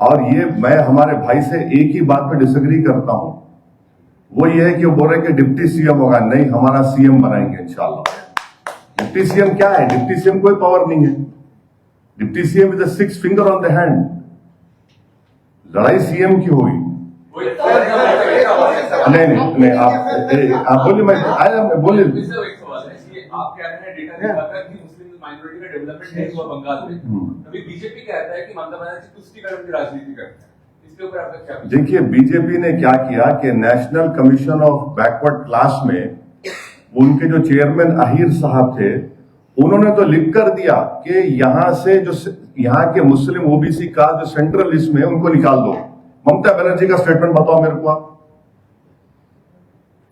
और ये मैं हमारे भाई से एक ही बात पे डिसएग्री करता हूं, वो ये है कि वो बोल रहे कि डिप्टी सीएम होगा। नहीं, हमारा सीएम बनाएंगे इंशाल्लाह। डिप्टी सीएम क्या है? डिप्टी सीएम कोई पावर नहीं है। Deputy CM is the six finger on the hand. लड़ाई सीएम की होगी। नहीं, आप बोलिए, मैं बोलिए। आप कह रहे हैं डेटा दिखाकर कि मुस्लिम माइनॉरिटी का डेवलपमेंट नहीं हुआ बंगाल में। अभी बीजेपी कहता है कि ममता बनर्जी तुष्टीकरण की राजनीति करते हैं। इसके ऊपर आपका क्या? देखिए, बीजेपी ने क्या किया कि national commission of backward class में उनके जो चेयरमैन अहीर साहब थे, उन्होंने तो लिख कर दिया कि यहां से जो यहाँ के मुस्लिम ओबीसी का जो सेंट्रल लिस्ट में उनको निकाल दो। ममता बनर्जी का स्टेटमेंट बताओ मेरे को आप।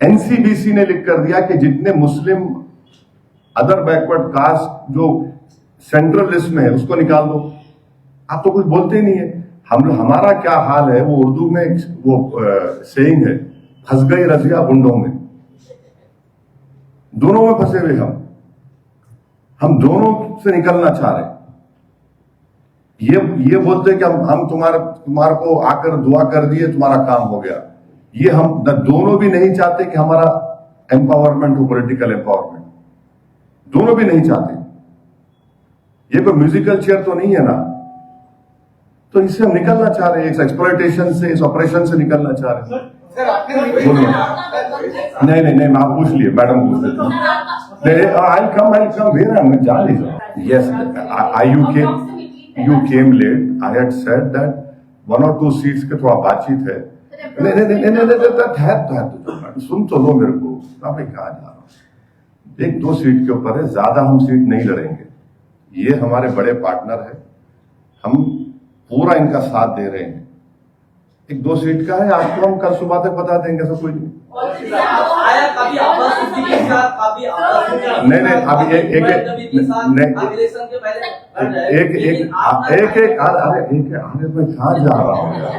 एनसीबीसी ने लिख कर दिया कि जितने मुस्लिम अदर बैकवर्ड कास्ट जो सेंट्रल लिस्ट में है उसको निकाल दो। आप तो कुछ बोलते ही नहीं है। हमारा क्या हाल है, वो उर्दू में वो सेइंग है, फंस गई रजिया गुंडों में। दोनों में फंसे हुए हम दोनों से निकलना चाह रहे हैं। ये बोलते कि हम तुम्हारे को आकर दुआ कर दिए, तुम्हारा काम हो गया। ये हम दोनों भी नहीं चाहते कि हमारा एम्पावरमेंट हो, पॉलिटिकल एम्पावरमेंट दोनों भी नहीं चाहते। ये कोई म्यूजिकल चेयर तो नहीं है ना। तो इससे हम निकलना चाह रहे हैं, इस एक्सप्लॉयटेशन से, इस ऑपरेशन से निकलना चाह रहे हैं। नहीं, आप पूछ लिए, मैडम पूछ लेते। आई कम वेयर मैं जा नहीं सकता। Yes, you came late. I had said that 1 or 2 seats के थोड़ा बातचीत है। नहीं, सुन तो लो मेरे को। भाई कहा जा रहा हूं, 1-2 सीट के ऊपर है, ज्यादा हम सीट नहीं लड़ेंगे। ये हमारे बड़े पार्टनर है, हम पूरा इनका साथ दे रहे हैं। 1-2 सीट का है, आपको हम कल सुबह तक बता देंगे। सब कोई नहीं, अभी मैं कहाँ जा रहा हूँ यार।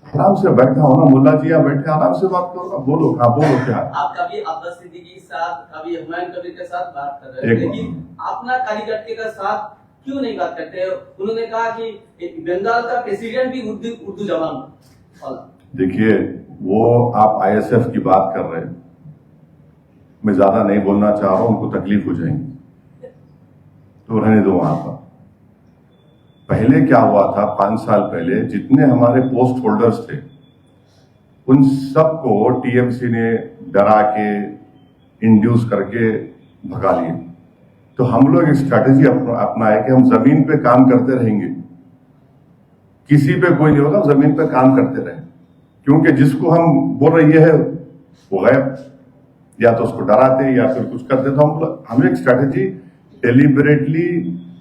आराम से बैठा हो ना, मुल्ला जी, बैठे आराम से बात करो ना। बोलो, हाँ बोलो। क्या आप कभी अब्बास सिद्दीकी के साथ, कभी हुमायूं कबीर के साथ बात कर रहे हैं, लेकिन अपना कालीगट्टे का साथ क्यों नहीं बात करते? उन्होंने कहा कि बंगाल का प्रेसिडेंट भी उर्दू जबान। देखिए, वो आप आईएसएफ की बात कर रहे हैं, मैं ज्यादा नहीं बोलना चाह रहा हूं, उनको तकलीफ हो जाएगी, तो रहने दो वहां पर। पहले क्या हुआ था, 5 साल पहले जितने हमारे पोस्ट होल्डर्स थे, उन सबको टीएमसी ने डरा के, इंड्यूस करके भगा लिए। तो हम लोग एक स्ट्रैटेजी अपनाए कि हम जमीन पे काम करते रहेंगे, किसी पे कोई नहीं होगा, जमीन पे काम करते रहें। क्योंकि जिसको हम बोल रही है वो गैब, या तो उसको डराते या फिर कुछ करते। तो हम एक स्ट्रैटेजी डेलिबरेटली,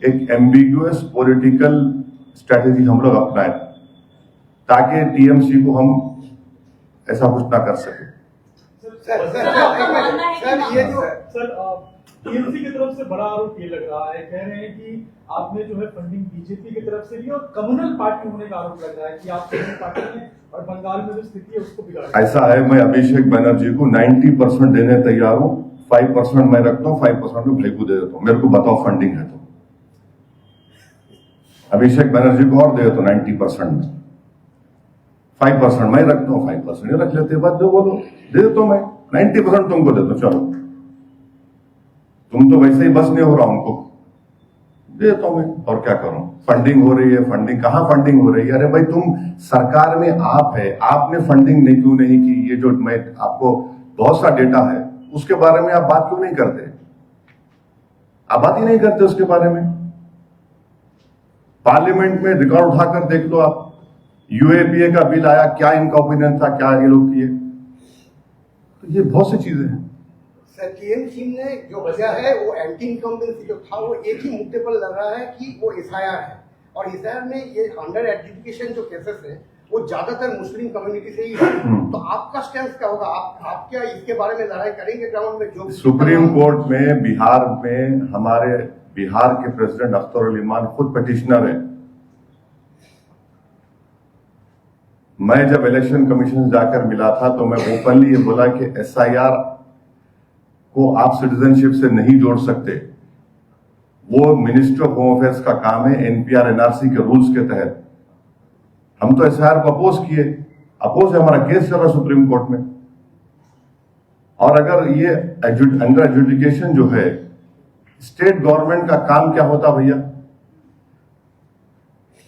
एक एम्बिगुअस पॉलिटिकल स्ट्रैटेजी हम लोग अपनाए, ताकि टीएमसी को हम ऐसा कुछ ना कर सके। टीएमसी की तरफ से बड़ा आरोप ये लग रहा है, कह रहे हैं कि आपने जो है फंडिंग बीजेपी की तरफ से ली और कम्युनल पार्टी होने का आरोप लग रहा है कि आप कम्युनल पार्टी में और बंगाल में जो स्थिति है उसको बिगाड़। ऐसा है, मैं अभिषेक बनर्जी को 90% देने तैयार हूं, 5% मैं रखता हूं, 5% में भाई को दे देता हूं। मेरे को बताओ फंडिंग है तो अभिषेक बनर्जी को और दे देता हूं 90% में, 5% मैं रखता हूं, 5% ये रख लेते। बात जो बोलो दे देता हूं मैं, 90% तुमको दे दो। चलो, तुम तो वैसे ही बस नहीं हो रहा, उनको दे देता हूं मैं, और क्या करूं। फंडिंग हो रही है, फंडिंग कहां फंडिंग हो रही है? अरे भाई, तुम सरकार में आप है, आपने फंडिंग नहीं क्यों नहीं की? ये जो मैं आपको बहुत सा डेटा है, उसके बारे में आप बात क्यों नहीं करते? आप बात ही नहीं करते उसके बारे में। पार्लियामेंट में रिकॉर्ड उठाकर देख लो आप, यूएपीए का बिल आया, क्या इनका ओपिनियन था, क्या ये लोग किए। तो ये बहुत सी चीजें हैं। सर, टीएमसी ने जो वजह है वो एंटी इनकम्बेंसी जो था, वो एक ही मुद्दे पर लग रहा है कि वो एसआईआर है, और एसआईआर में ये अंडर एडजुडिकेशन जो केसेस है वो ज्यादातर मुस्लिम कम्युनिटी से ही है। तो आपका स्टैंड क्या होगा? आप क्या इसके बारे में लड़ाई करेंगे ग्राउंड में? जो सुप्रीम कोर्ट में, बिहार में, हमारे बिहार के प्रेसिडेंट अख्तर उल इमान खुद पिटिशनर है। मैं जब इलेक्शन कमीशन जाकर मिला था तो मैं ओपनली ये बोला कि एसआईआर को आप सिटीजनशिप से नहीं जोड़ सकते, वो मिनिस्ट्री ऑफ होम अफेयर्स का काम है, एनपीआर एनआरसी के रूल्स के तहत। हम तो एसआईआर को अपोज किए, अपोज है, हमारा केस चल रहा सुप्रीम कोर्ट में। और अगर ये अंडर एजुडिकेशन जो है, स्टेट गवर्नमेंट का काम क्या होता भैया?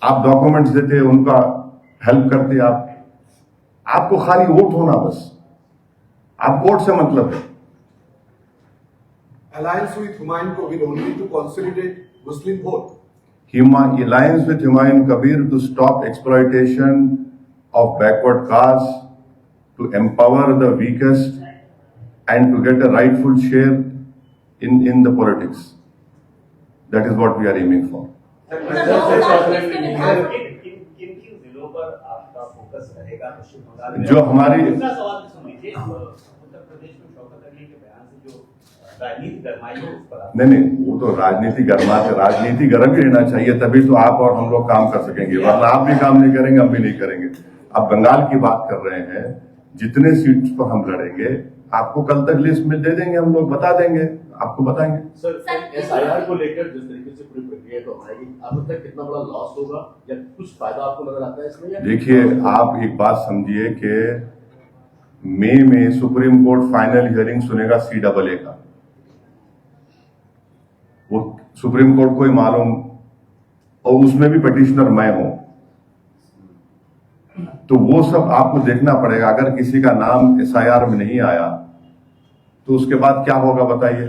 आप डॉक्यूमेंट्स देते, उनका हेल्प करते, आपको खाली वोट होना बस, आप कोर्ट से मतलब है। Alliance with Humayun Kabir only to consolidate Muslim vote. Alliance with Humayun Kabir to stop exploitation of backward castes, to empower the weakest and to get a rightful share in the politics. That is what we are aiming for. किन जिलों पर आपका focus रहेगा पश्चिम बंगाल में? जो हमारी दूसरा सवाल भी सुन लीजिए, उत्तर प्रदेश में शौकत अली के बयान से जो राजनीति गरमाई है उस पर नहीं, वो तो राजनीति गर्म ही रहना चाहिए, तभी तो आप और हम लोग काम कर सकेंगे, वरना आप भी काम नहीं करेंगे, हम भी नहीं करेंगे। अब बंगाल की बात कर रहे हैं, जितने सीट्स पर हम लड़ेंगे आपको कल तक लिस्ट में दे देंगे, हम लोग बता देंगे, आपको बताएंगे। सर एसआईआर को लेकर जिस तरीके से पूरी प्रक्रिया को आएगी, अब तक कितना बड़ा लॉस होगा या कुछ फायदा आपको नजर आता है इसमें? देखिए, आप एक बात समझिए कि मई में सुप्रीम कोर्ट फाइनल हियरिंग सुनेगा CAA का, वो सुप्रीम कोर्ट को ही मालूम, और उसमें भी पिटिशनर मैं हूं, तो वो सब आपको देखना पड़ेगा। अगर किसी का नाम एसआईआर में नहीं आया तो उसके बाद क्या होगा बताइए।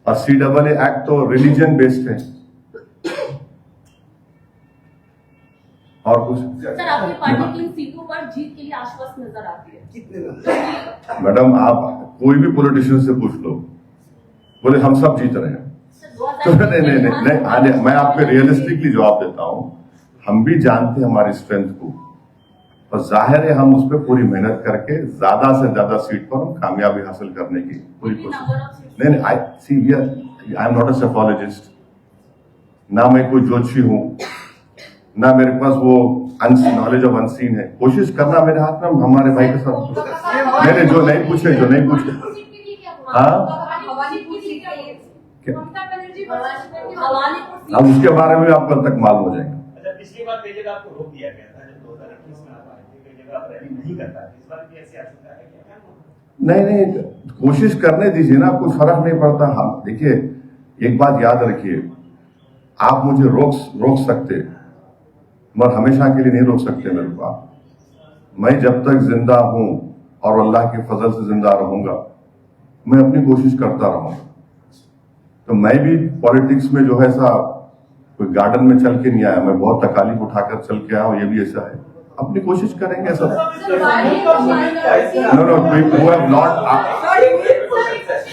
और CAA एक्ट तो रिलीजन बेस्ड है। और कुछ सर, आपकी पार्टी किन सीटों पर जीत के लिए आश्वस्त नजर आती है? कितने मैडम, आप कोई भी पॉलिटिशियन से पूछ लो, बोले हम सब जीत रहे हैं। तो नहीं, मैं आपको रियलिस्टिकली जवाब देता हूं, हम भी जानते हैं हमारी स्ट्रेंथ को, और जाहिर है हम उस पर पूरी मेहनत करके ज्यादा से ज्यादा सीट पर हम कामयाबी हासिल करने की पूरी कोशिश। नहीं, I am not a psephologist, ना मैं कोई ज्योतिषी हूं, ना मेरे पास वो नॉलेज ऑफ अनसीन है। कोशिश करना मेरे हाथ में, हमारे भाई के साथ। मैंने जो नहीं पूछे हाँ, अब उसके बारे में आपको कल तक मालूम हो जाएगा। अच्छा, पिछली बार कई जगह आपको रोक दिया गया था जब 2021 में आप आए थे, कई जगह आप रैली नहीं कर पाए, इस बार भी ऐसी आशंका है क्या? नहीं, कोशिश करने दीजिए ना, कोई फर्क नहीं पड़ता। हम देखिए, एक बात याद रखिए, आप मुझे रोक सकते, मगर हमेशा के लिए नहीं रोक सकते मेरे को आप। मैं जब तक जिंदा हूं और अल्लाह के फजल से जिंदा रहूंगा, मैं अपनी कोशिश करता रहूंगा। तो मैं भी पॉलिटिक्स में जो है ऐसा कोई गार्डन में चल के नहीं आया, मैं बहुत तकालीफ उठाकर चल के आया हूं, ये भी ऐसा है। अपनी कोशिश करेंगे सब।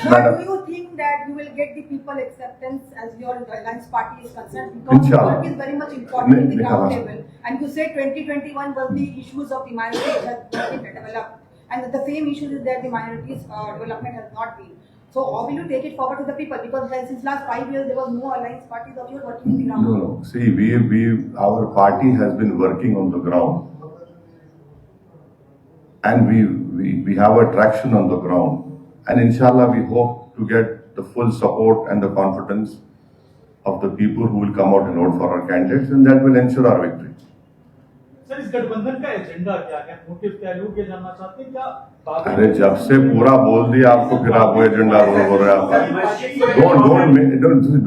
Madam, do you think that you will get the people acceptance as your alliance party is concerned? Because work is very much important in the ground level, and you said 2021 was the issues of the minorities has not been developed, and the same issue is that the minorities development has not been. So how will you take it forward to the people? Because since last 5 years there was no alliance parties of yours working in the ground. No. See, our party has been working on the ground, and we have a traction on the ground, and inshallah we hope to get the full support and the confidence of the people who will come out and vote for our candidates, and that will ensure our victory. Sir, इस गठबंधन का agenda क्या है, motive क्या है, लोग ये जानना चाहते हैं क्या? अरे जब से पूरा बोल दिया आपको, फिर आप वो एजेंडा बोल रहे हैं।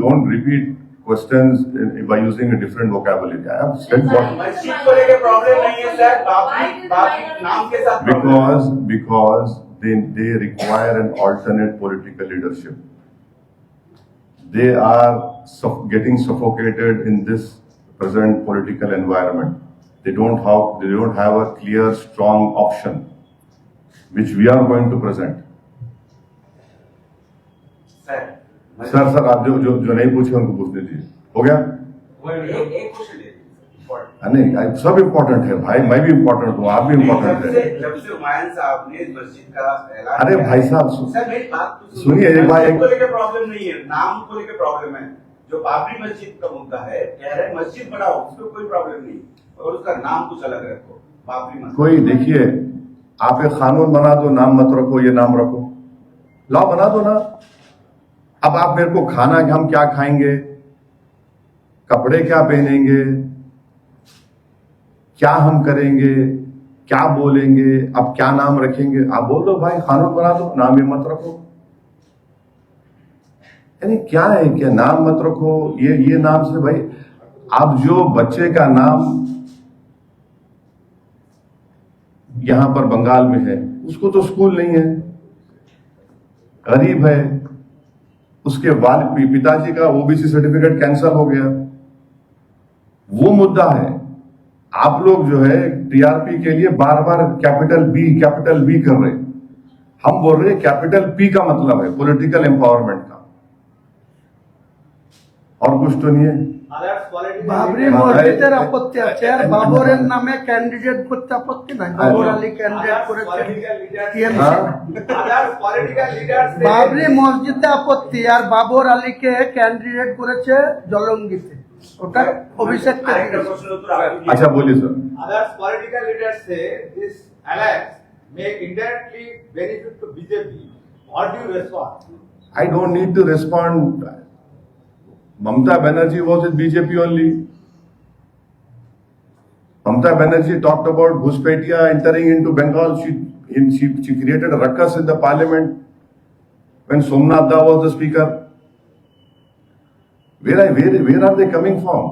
Don't repeat questions by using a different vocabulary. I have said what. मस्जिद को लेकर प्रॉब्लम नहीं है सर, बाकी नाम के साथ because they require an alternate political leadership. They are getting suffocated in this present political environment. They don't have a clear, strong option, which we are going to present. Sir आप जो नहीं पूछे उनको पूछने दीजिए। हो गया? एक क्वेश्चन नहीं, सब इम्पोर्टेंट है भाई, मैं भी इम्पोर्टेंट हूँ, आप भी इम्पोर्टेंट है। जब से हुमायूं साहब ने मस्जिद का ऐलान, अरे भाई साहब सुनिए, एक बार को लेकर प्रॉब्लम नहीं है, नाम को लेकर प्रॉब्लम है। जो बाबरी मस्जिद का मुद्दा है, कह रहे हैं मस्जिद बढ़ाओ, उसको कोई प्रॉब्लम नहीं, और उसका नाम कुछ अलग रखो, बाबरी मस्जिद। कोई देखिए, आप एक कानून बना दो, नाम मत रखो, ये नाम रखो, लॉ बना दो ना। अब आप मेरे को खाना हम क्या खाएंगे, कपड़े क्या पहनेंगे, क्या हम करेंगे, क्या बोलेंगे, अब क्या नाम रखेंगे। आप बोल दो भाई खाना बना दो, नाम ही मत रखो। यानी क्या है, क्या नाम मत रखो, ये नाम से भाई आप जो बच्चे का नाम यहां पर बंगाल में है उसको तो स्कूल नहीं है, गरीब है, उसके पिताजी का ओबीसी सर्टिफिकेट कैंसिल हो गया, वो मुद्दा है। आप लोग जो है टीआरपी के लिए बार बार कैपिटल बी कर रहे हैं। हम बोल रहे हैं कैपिटल पी का मतलब है पॉलिटिकल एम्पावरमेंट का, और कुछ तो नहीं है। বাবরি মসজিদের আপত্তি আছে, আর বাবরের নামে ক্যান্ডিডেট করতে আপত্তি নাই। বাবর আলী ক্যান্ডিডেট করেছে বাবরি মসজিদে আপত্তি, আর বাবর আলীকে ক্যান্ডিডেট করেছে জলঙ্গিতে, ওটা অভিষেক। अच्छा बोलिए sir. Others political leaders say this alliance may indirectly benefit to BJP. What do you respond? I don't need to respond. Mamata Banerjee was with BJP only. Mamata Banerjee talked about Ghuspetia entering into Bengal. She created a ruckus in the parliament when Somnath Da was the speaker. Where are they coming from?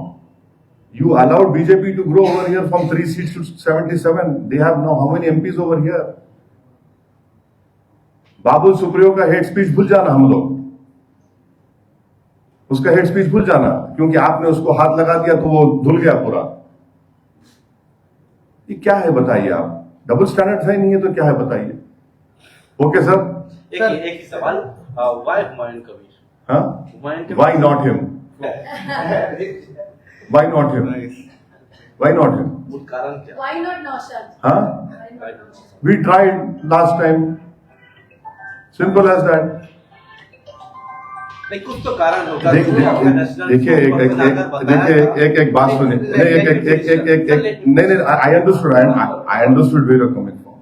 You allowed BJP to grow over here from 3 seats to 77. They have now how many MPs over here? Babul Supriyo का hate speech भूल जाना, हम लोग उसका hate speech भूल जाना, क्योंकि आपने उसको हाथ लगा दिया तो वो धुल गया पूरा। ये क्या है बताइए आप? डबल स्टैंडर्ड है नहीं है तो क्या है बताइए? ओके सर, एक सवाल, व्हाई हुमायूं कबीर? हाँ, why not him? Why not him? Why not him? कारण क्या? Why not Naushad? हाँ, we tried last time, simple as that. नहीं, कुछ तो कारण होगा। देखिए एक बात सुनिए, नहीं, I understood where you coming from.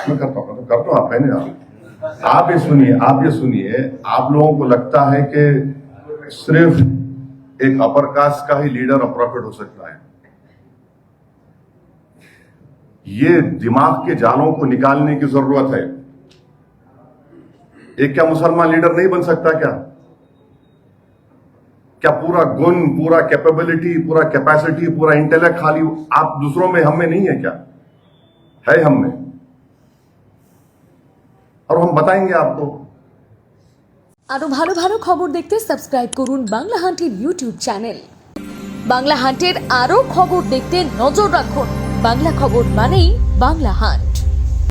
मैं करता हूँ आप कहने आप ये सुनिए, आप लोगों को लगता है कि सिर्फ एक अपर कास्ट का ही लीडर अप्रोप्रिएट हो सकता है। ये दिमाग के जालों को निकालने की जरूरत है। एक क्या मुसलमान लीडर नहीं बन सकता क्या पूरा गुण, पूरा कैपेबिलिटी, पूरा कैपेसिटी, पूरा इंटेलेक्ट खाली आप दूसरों में, हम में नहीं है क्या? है हम में, और हम बताएंगे आपको। আরো ভালো ভালো খবর দেখতে সাবস্ক্রাইব করুন বাংলা হান্টের ইউটিউব চ্যানেল। বাংলা হান্টের আরো খবর দেখতে নজর রাখুন। বাংলা খবর মানেই বাংলা হান্ট।